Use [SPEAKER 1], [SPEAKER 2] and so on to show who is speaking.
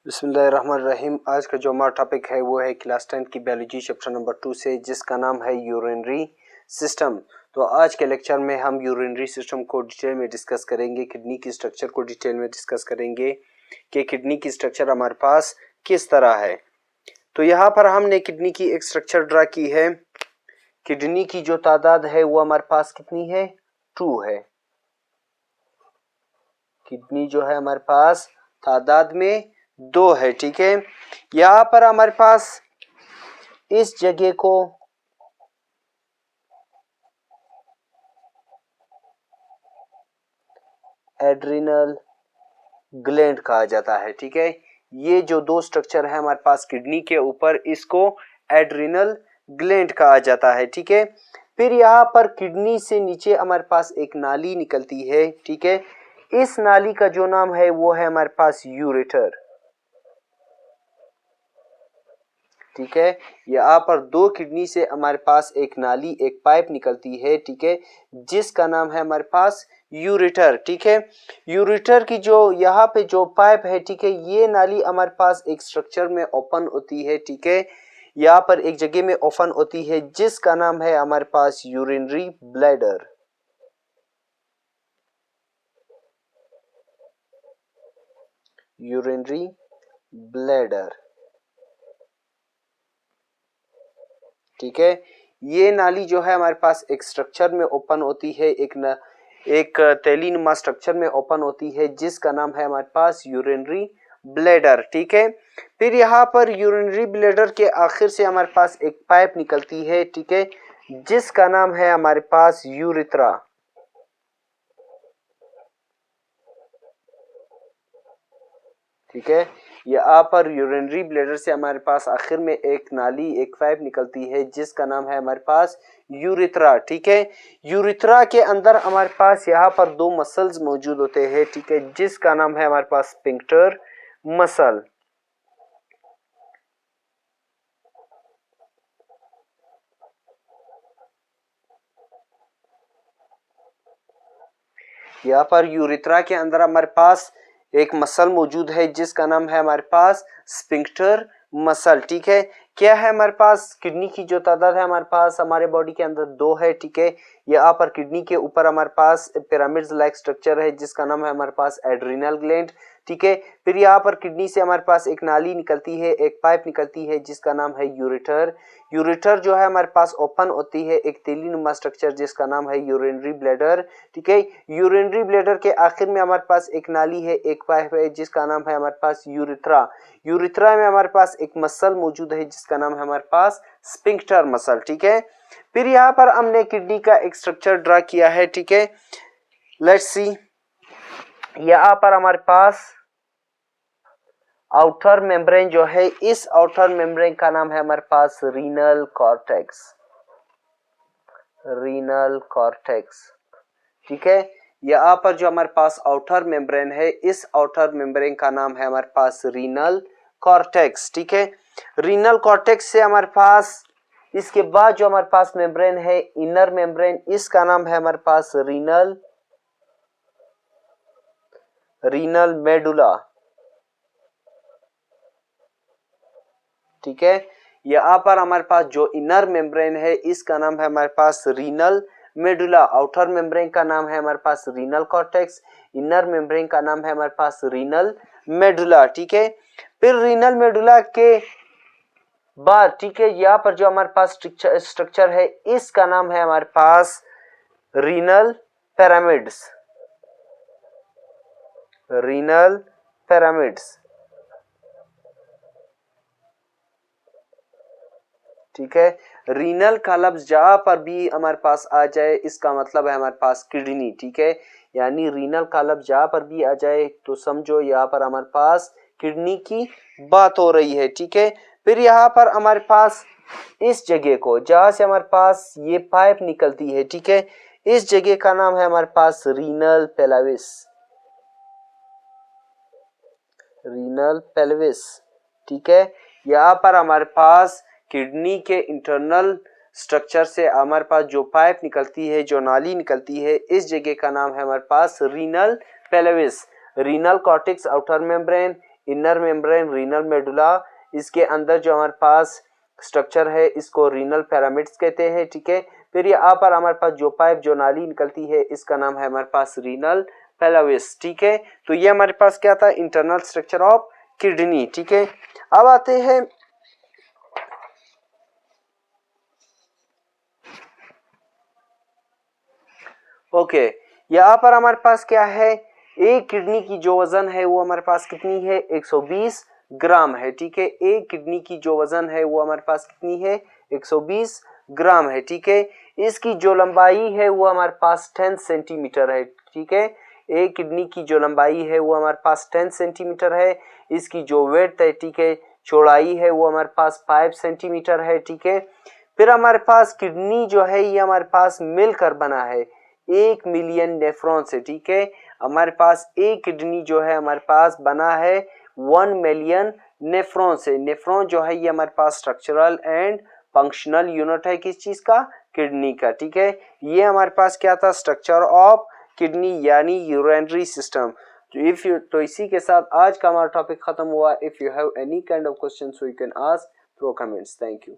[SPEAKER 1] बिस्मिल्लाहिर्रहमानिर्रहीम। आज का जो हमारा टॉपिक है वो है क्लास 10 की बायोलॉजी चैप्टर नंबर 2 से, जिसका नाम है यूरिनरी सिस्टम। तो आज के लेक्चर में हम यूरिनरी सिस्टम को डिटेल में डिस्कस करेंगे, किडनी की स्ट्रक्चर को डिटेल में डिस्कस करेंगे कि किडनी की स्ट्रक्चर हमारे पास किस तरह है। तो यहाँ पर हमने किडनी की एक स्ट्रक्चर ड्रा की है। किडनी की जो तादाद है वो हमारे पास कितनी है? 2 है। किडनी जो है हमारे पास तादाद में 2 है, ठीक है। यहां पर हमारे पास इस जगह को एड्रिनल ग्लैंड कहा जाता है, ठीक है। ये जो दो स्ट्रक्चर है हमारे पास किडनी के ऊपर, इसको एड्रिनल ग्लैंड कहा जाता है, ठीक है। फिर यहाँ पर किडनी से नीचे हमारे पास एक नाली निकलती है, ठीक है। इस नाली का जो नाम है वो है हमारे पास यूरेटर, ठीक है। यहाँ पर दो किडनी से हमारे पास एक नाली, एक पाइप निकलती है, ठीक है, जिसका नाम है हमारे पास यूरेटर, ठीक है। यूरेटर की जो यहाँ पे जो पाइप है, ठीक है, ये नाली हमारे पास एक स्ट्रक्चर में ओपन होती है, ठीक है। यहाँ पर एक जगह में ओपन होती है जिसका नाम है हमारे पास यूरिनरी ब्लैडर, यूरिनरी ब्लैडर, ठीक है। ये नाली जो है हमारे पास एक स्ट्रक्चर में ओपन होती है, एक तैलीनुमा स्ट्रक्चर में ओपन होती है जिसका नाम है हमारे पास यूरिनरी ब्लैडर, ठीक है। फिर यहाँ पर यूरिनरी ब्लैडर के आखिर से हमारे पास एक पाइप निकलती है, ठीक है, जिसका नाम है हमारे पास यूरिथ्रा, ठीक है। यहाँ पर यूरिनरी ब्लैडर से हमारे पास आखिर में एक नाली, एक पाइप निकलती है जिसका नाम है हमारे पास यूरिथ्रा, ठीक है। यूरिथ्रा के अंदर हमारे पास यहाँ पर दो मसल्स मौजूद होते हैं, ठीक है, जिसका नाम है हमारे पास स्फिंक्टर मसल, यहाँ पर यूरिथ्रा के अंदर हमारे पास एक मसल मौजूद है जिसका नाम है हमारे पास स्फिंक्टर मसल, ठीक है। क्या है हमारे पास? किडनी की जो तादाद है हमारे पास हमारे बॉडी के अंदर 2 है, ठीक है। यहाँ पर किडनी के ऊपर हमारे पास पिरामिड्स लाइक स्ट्रक्चर है जिसका नाम है हमारे पास एड्रिनल ग्लैंड, ठीक है। फिर यहाँ पर किडनी से हमारे पास एक नाली निकलती है, एक पाइप निकलती है जिसका नाम है यूरेटर। यूरेटर जो है हमारे पास ओपन होती है, एक तेलीनुमा स्ट्रक्चर जिसका नाम है यूरिनरी ब्लैडर, ठीक है। यूरिनरी ब्लैडर के आखिर में हमारे पास एक नाली है, एक पाइप है जिसका नाम है हमारे पास यूरिथ्रा। यूरिथ्रा में हमारे पास एक मसल मौजूद है जिसका नाम है हमारे पास स्फिंक्टर मसल, ठीक है। फिर यहाँ पर हमने किडनी का एक स्ट्रक्चर ड्रा किया है, ठीक है। लेट्स सी, यहाँ पर हमारे पास आउटर मेम्ब्रेन जो है, इस आउटर मेम्ब्रेन का नाम है हमारे पास रीनल कॉर्टेक्स, रीनल कॉर्टेक्स, ठीक है। यहाँ पर जो हमारे पास आउटर मेम्ब्रेन है, इस आउटर मेम्ब्रेन का नाम है हमारे पास रीनल कॉर्टेक्स, ठीक है। रीनल कॉर्टेक्स से हमारे पास इसके बाद जो हमारे पास मेम्ब्रेन है इनर मेम्ब्रेन, इसका नाम है हमारे पास रीनल मेडुला, ठीक है। यहाँ पर हमारे पास जो इनर मेम्ब्रेन है इसका नाम है हमारे पास रीनल मेडुला। आउटर मेम्ब्रेन का नाम है हमारे पास रीनल कॉर्टेक्स, इनर मेम्ब्रेन का नाम है हमारे पास रीनल मेडुला, ठीक है। फिर रीनल मेडुला के बाद, ठीक है, यहाँ पर जो हमारे पास स्ट्रक्चर है इसका नाम है हमारे पास रीनल पिरामिड्स, रीनल पिरामिड्स, ठीक है। रीनल का लफ्ज जहां पर भी हमारे पास आ जाए इसका मतलब है हमारे पास किडनी, ठीक है। यानी रीनल का लफ्ज जहां पर भी आ जाए तो समझो यहाँ पर हमारे पास किडनी की बात हो रही है, ठीक है। फिर यहाँ पर हमारे पास इस जगह को जहां से हमारे पास ये पाइप निकलती है, ठीक है, इस जगह का नाम है हमारे पास रीनल पेल्विस, रीनल पेल्विस, ठीक है। यहाँ पर हमारे पास किडनी के इंटरनल स्ट्रक्चर से हमारे पास जो पाइप निकलती है, जो नाली निकलती है, इस जगह का नाम है हमारे पास renal pelvis. Renal cortex outer membrane, inner membrane, renal medulla, इसके अंदर जो हमारे पास स्ट्रक्चर है इसको रीनल पिरामिड्स कहते हैं, ठीक है। फिर यहाँ पर हमारे पास जो पाइप जो नाली निकलती है इसका नाम है हमारे पास रीनल पेलविस, ठीक है। तो ये हमारे पास क्या था, इंटरनल स्ट्रक्चर ऑफ किडनी, ठीक है। अब आते हैं ओके, यहाँ पर हमारे पास क्या है, एक किडनी की जो वजन है वो हमारे पास कितनी है, 120 ग्राम है, ठीक है। एक किडनी की जो वजन है वो हमारे पास कितनी है, 120 ग्राम है, ठीक है। इसकी जो लंबाई है वो हमारे पास 10 सेंटीमीटर है, ठीक है। एक किडनी की जो लंबाई है वो हमारे पास 10 सेंटीमीटर है। इसकी जो वेट है, ठीक है, चौड़ाई है वो हमारे पास 5 सेंटीमीटर है, ठीक है। फिर हमारे पास किडनी जो है ये हमारे पास मिलकर बना है 1 मिलियन नेफ्रॉन से, ठीक है। हमारे पास एक किडनी जो है हमारे पास बना है 1 मिलियन नेफ्रॉन से। नेफ्रॉन जो है ये हमारे पास स्ट्रक्चरल एंड फंक्शनल यूनिट है किस चीज का, किडनी का, ठीक है। ये हमारे पास क्या था, स्ट्रक्चर ऑफ किडनी यानी यूरिनरी सिस्टम। तो इसी के साथ आज का हमारा टॉपिक खत्म हुआ। If you have any kind of question so you can ask through comments. Thank you.